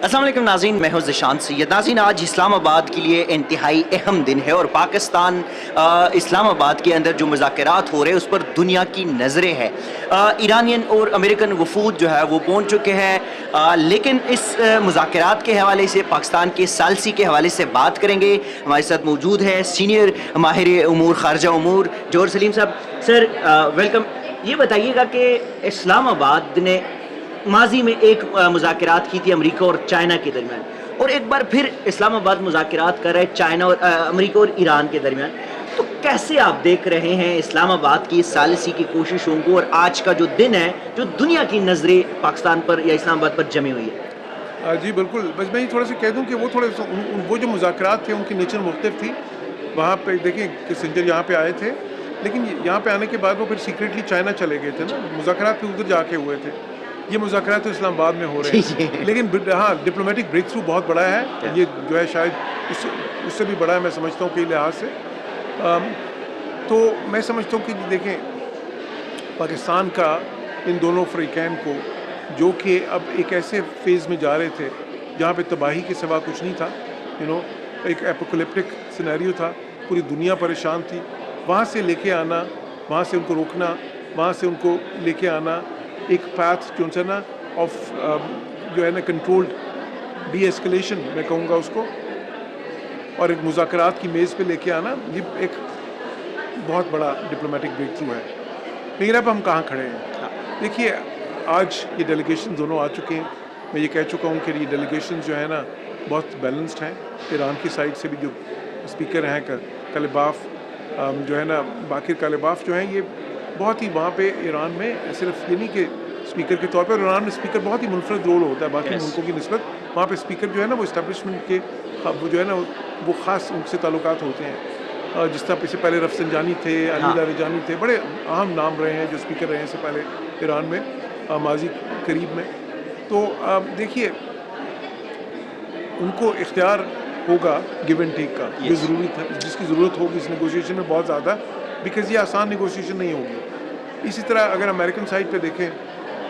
السلام علیکم ناظرین، میں ہوں ذیشان سید۔ ناظرین، آج اسلام آباد کے لیے انتہائی اہم دن ہے اور پاکستان اسلام آباد کے اندر جو مذاکرات ہو رہے ہیں اس پر دنیا کی نظریں ہیں۔ ایرانین اور امریکن وفود جو ہے وہ پہنچ چکے ہیں، لیکن اس مذاکرات کے حوالے سے، پاکستان کے ثالثی کے حوالے سے بات کریں گے۔ ہمارے ساتھ موجود ہے سینئر ماہر امور خارجہ امور جوہر سلیم صاحب۔ Sir welcome. یہ بتائیے گا کہ اسلام آباد نے ماضی میں ایک مذاکرات کی تھی امریکہ اور چائنا کے درمیان، اور ایک بار پھر اسلام آباد مذاکرات کر رہے چائنا اور امریکہ اور ایران کے درمیان، تو کیسے آپ دیکھ رہے ہیں اسلام آباد کی ثالثی کی کوششوں کو اور آج کا جو دن ہے جو دنیا کی نظریں پاکستان پر یا اسلام آباد پر جمی ہوئی ہے؟ جی بالکل، بس میں یہ تھوڑا سا کہہ دوں کہ وہ جو مذاکرات تھے ان کی نیچر مختلف تھی۔ وہاں پہ دیکھیں کہ سنجر یہاں پہ آئے تھے، لیکن یہاں پہ آنے کے بعد وہ پھر سیکریٹلی چائنا چلے گئے تھے نا، مذاکرات پہ ادھر جا کے ہوئے تھے۔ یہ مذاکرات تو اسلام آباد میں ہو رہے ہیں، لیکن ہاں ڈپلومیٹک بریک تھرو بہت بڑا ہے، یہ جو ہے شاید اس سے بھی بڑا ہے میں سمجھتا ہوں کہ لحاظ سے۔ تو میں سمجھتا ہوں کہ دیکھیں پاکستان کا ان دونوں فریقین کو، جو کہ اب ایک ایسے فیز میں جا رہے تھے جہاں پہ تباہی کے سوا کچھ نہیں تھا، ایک ایپوکلپٹک سینیریو تھا، پوری دنیا پریشان تھی، وہاں سے لے کے آنا، وہاں سے ان کو روکنا، وہاں سے ان کو لے کے آنا ایک پاتھ جو ہے نا آف جو ہے نا کنٹرولڈ ڈی ایسکلیشن میں کہوں گا اس کو، اور ایک مذاکرات کی میز پہ لے کے آنا، یہ ایک بہت بڑا ڈپلومیٹک بریک تھرو ہے۔ لیکن اب ہم کہاں کھڑے ہیں؟ دیکھیے آج یہ ڈیلیگیشن دونوں آ چکے ہیں، میں یہ کہہ چکا ہوں کہ یہ ڈیلیگیشن جو ہے نا بہت بیلنسڈ ہیں۔ ایران کی سائڈ سے بھی جو اسپیکر ہیں کالباف جو ہے نا، باقر کالباف جو ہیں، یہ بہت ہی وہاں پہ ایران میں صرف یہ نہیں کہ اسپیکر کے طور پر، ایران میں اسپیکر بہت ہی منفرد رول ہوتا ہے باقی ملکوں کی نسبت۔ وہاں پہ اسپیکر جو ہے نا وہ اسٹیبلشمنٹ کے وہ جو ہے نا وہ خاص ان سے تعلقات ہوتے ہیں، جس طرح سے پہلے رفسنجانی تھے، علی لاریجانی تھے، بڑے اہم نام رہے ہیں جو اسپیکر رہے ہیں اس سے پہلے ایران میں ماضی قریب میں۔ تو دیکھیے ان کو اختیار ہوگا گیو اینڈ ٹیک کا، جو ضروری تھا، جس کی ضرورت ہوگی اس نیگوشیشن میں بہت زیادہ، بیکاز یہ آسان نیگوشیشن نہیں ہوگی۔ اسی طرح اگر امریکن سائڈ پہ دیکھیں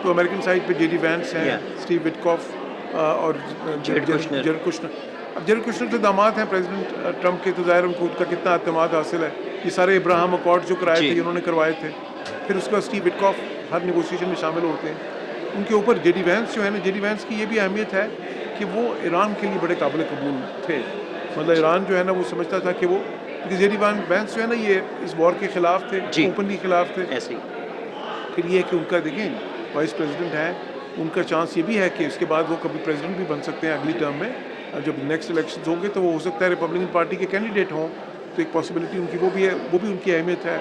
تو امریکن سائڈ پہ جے ڈی وینس ہیں، اسٹیو وٹکاف اور جیرڈ کشنر۔ اب جیرڈ کشنر تو داماد ہیں پریزیڈنٹ ٹرمپ کے، تو ظاہر ان کو ان کا کتنا اعتماد حاصل ہے۔ یہ سارے ابراہم اکارڈ جو کرائے تھے انہوں نے کروائے تھے۔ پھر اس کے بعد اسٹیو وٹکاف ہر نیگوشیشن میں شامل ہوتے ہیں۔ ان کے اوپر جے ڈی وینس جو ہے نا، جے ڈی وینس کی یہ بھی اہمیت ہے کہ وہ ایران کے لیے بڑے قابل قبول تھے، مطلب ایران جو ہے نا وہ سمجھتا تھا کہ وہ، کیونکہ جے ڈی وینس جو ہے نا یہ اس وار کے خلاف تھے، اوپنلی خلاف تھے۔ پھر یہ کہ ان کا دیکھیں وائس پریزیڈنٹ ہے، ان کا چانس یہ بھی ہے کہ اس کے بعد وہ کبھی پریزیڈنٹ بھی بن سکتے ہیں اگلی ٹرم میں، جب نیکسٹ الیکشنز ہوں گے تو وہ ہو سکتا ہے ریپبلکن پارٹی کے کینڈیڈیٹ ہوں، تو ایک پاسبلٹی ان کی وہ بھی ہے، وہ بھی ان کی اہمیت ہے۔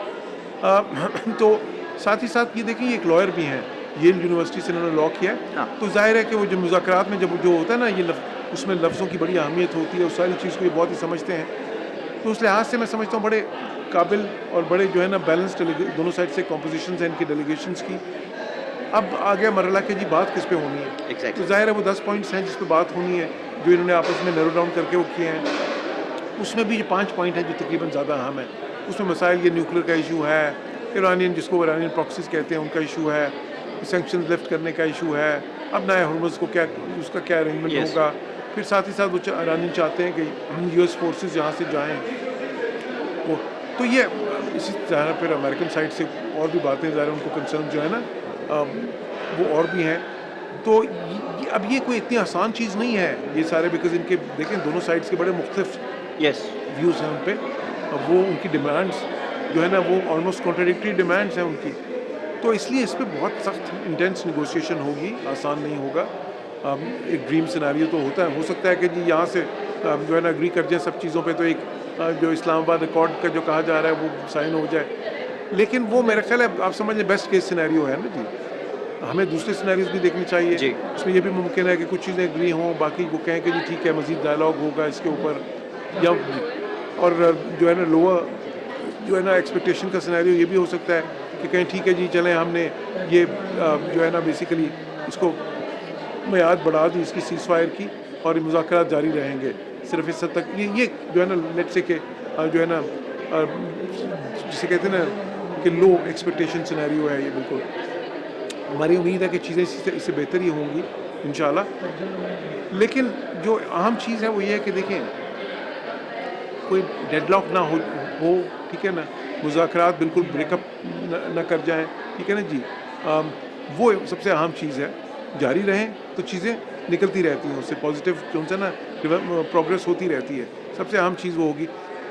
تو ساتھ ہی ساتھ یہ دیکھیں یہ ایک لائر بھی ہیں، ییل یونیورسٹی سے انہوں نے لا کیا ہے، تو ظاہر ہے کہ وہ جو مذاکرات میں جب جو ہوتا ہے نا یہ اس میں لفظوں کی بڑی اہمیت ہوتی ہے، اس ساری چیز کو یہ بہت ہی سمجھتے ہیں۔ تو اس لحاظ سے میں سمجھتا ہوں بڑے قابل اور بڑے جو ہے نا بیلنسڈ دونوں سائڈ سے کمپوزیشنز ہیں ان کی ڈیلیگیشنز کی۔ اب آ گیا مرحلہ کہ جی بات کس پہ ہونی ہے، تو ظاہر ہے وہ 10 پوائنٹس ہیں جس پہ بات ہونی ہے، جو انہوں نے آپس میں نیرو ڈاؤن کر کے وہ کیے ہیں۔ اس میں بھی یہ 5 پوائنٹ ہیں جو تقریباً زیادہ اہم ہیں۔ اس میں مسائل یہ نیوکلیر کا ایشو ہے، ایرانین جس کو ایرانین پراکسیز کہتے ہیں ان کا ایشو ہے، سینکشنز لفٹ کرنے کا ایشو ہے، اب نئے ہرمز کو کیا اس کا کیا ارینجمنٹ ہوگا۔ پھر ساتھ ہی ساتھ وہ ایرانین چاہتے ہیں کہ یو ایس فورسز یہاں سے جائیں، تو یہ اسی طرح پھر امریکن سائڈ سے اور بھی باتیں ظاہر ان کو کنسرن جو ہے نا وہ اور بھی ہیں۔ تو اب یہ کوئی اتنی آسان چیز نہیں ہے یہ سارے، بیکاز ان کے دیکھیں دونوں سائڈس کے بڑے مختلف ویوز ہیں ان پہ، وہ ان کی ڈیمانڈس جو ہے نا وہ آلموسٹ کانٹراڈکٹری ڈیمانڈس ہیں ان کی، تو اس لیے اس پہ بہت سخت انٹینس نیگوشیشن ہوگی، آسان نہیں ہوگا۔ ایک ڈریم سیناریو تو ہوتا ہے، ہو سکتا ہے کہ جی یہاں سے جو ہے نا اگری کر جائیں سب چیزوں پہ، تو ایک جو اسلام آباد ایکارڈ کا جو کہا جا رہا ہے وہ سائن ہو جائے، لیکن وہ میرا خیال ہے آپ سمجھ لیں بیسٹ کیس سینیریو ہے نا جی۔ ہمیں دوسرے سینیریوز بھی دیکھنے چاہیے، اس میں یہ بھی ممکن ہے کہ کچھ چیزیں اگری ہوں، باقی وہ کہیں کہ جی ٹھیک ہے مزید ڈائلاگ ہوگا اس کے اوپر، یا اور جو ہے نا لوور جو ہے نا ایکسپیکٹیشن کا سینیریو یہ بھی ہو سکتا ہے کہ کہیں ٹھیک ہے جی چلیں ہم نے یہ جو ہے نا بیسیکلی اس کو میعاد بڑھا دی اس کی سیز فائر کی، اور یہ مذاکرات جاری رہیں گے صرف اس حد تک، یہ جو ہے نا لیٹ سے کہ جو ہے نا جسے کہتے ہیں نا کہ لو ایکسپیکٹیشن سینیریو ہے یہ بالکل۔ ہماری امید ہے کہ چیزیں اس سے بہتر ہی ہوں گی انشاءاللہ۔ لیکن جو اہم چیز ہے وہ یہ ہے کہ دیکھیں کوئی ڈیڈ لاک نہ ہو ٹھیک ہے نا, مذاکرات بالکل بریک اپ نہ کر جائیں, ٹھیک ہے نا جی, وہ سب سے اہم چیز ہے. جاری رہیں تو چیزیں نکلتی رہتی ہیں, اس سے پازیٹیو جو ہے نا پروگریس ہوتی رہتی ہے. سب سے اہم چیز وہ ہوگی.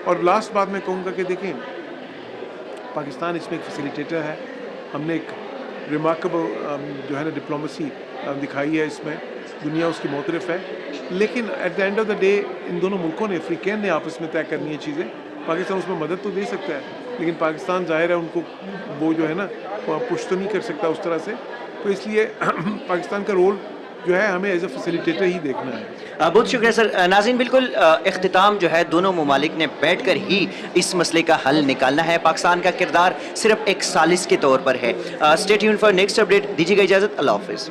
اور لاسٹ بات میں کہوں گا کہ دیکھیں پاکستان اس میں ایک فیسیلیٹیٹر ہے. ہم نے ایک ریمارکیبل جو ہے نا ڈپلومیسی دکھائی ہے, اس میں دنیا اس کی معترف ہے. لیکن at the end of the day ان دونوں ملکوں نے, افریقین نے آپس میں طے کرنی ہے چیزیں. پاکستان اس میں مدد تو دے سکتا ہے, لیکن پاکستان ظاہر ہے ان کو وہ جو ہے نا پش تو نہیں کر سکتا اس طرح سے. تو اس لیے پاکستان کا رول جو ہے ہمیں ایز اے فیسیلیٹیٹر ہی دیکھنا ہے. بہت شکریہ سر. ناظرین, بالکل اختتام جو ہے دونوں ممالک نے بیٹھ کر ہی اس مسئلے کا حل نکالنا ہے. پاکستان کا کردار صرف ایک ثالث کے طور پر ہے. Stay tuned for next update. دیجیے گا اجازت. اللہ حافظ.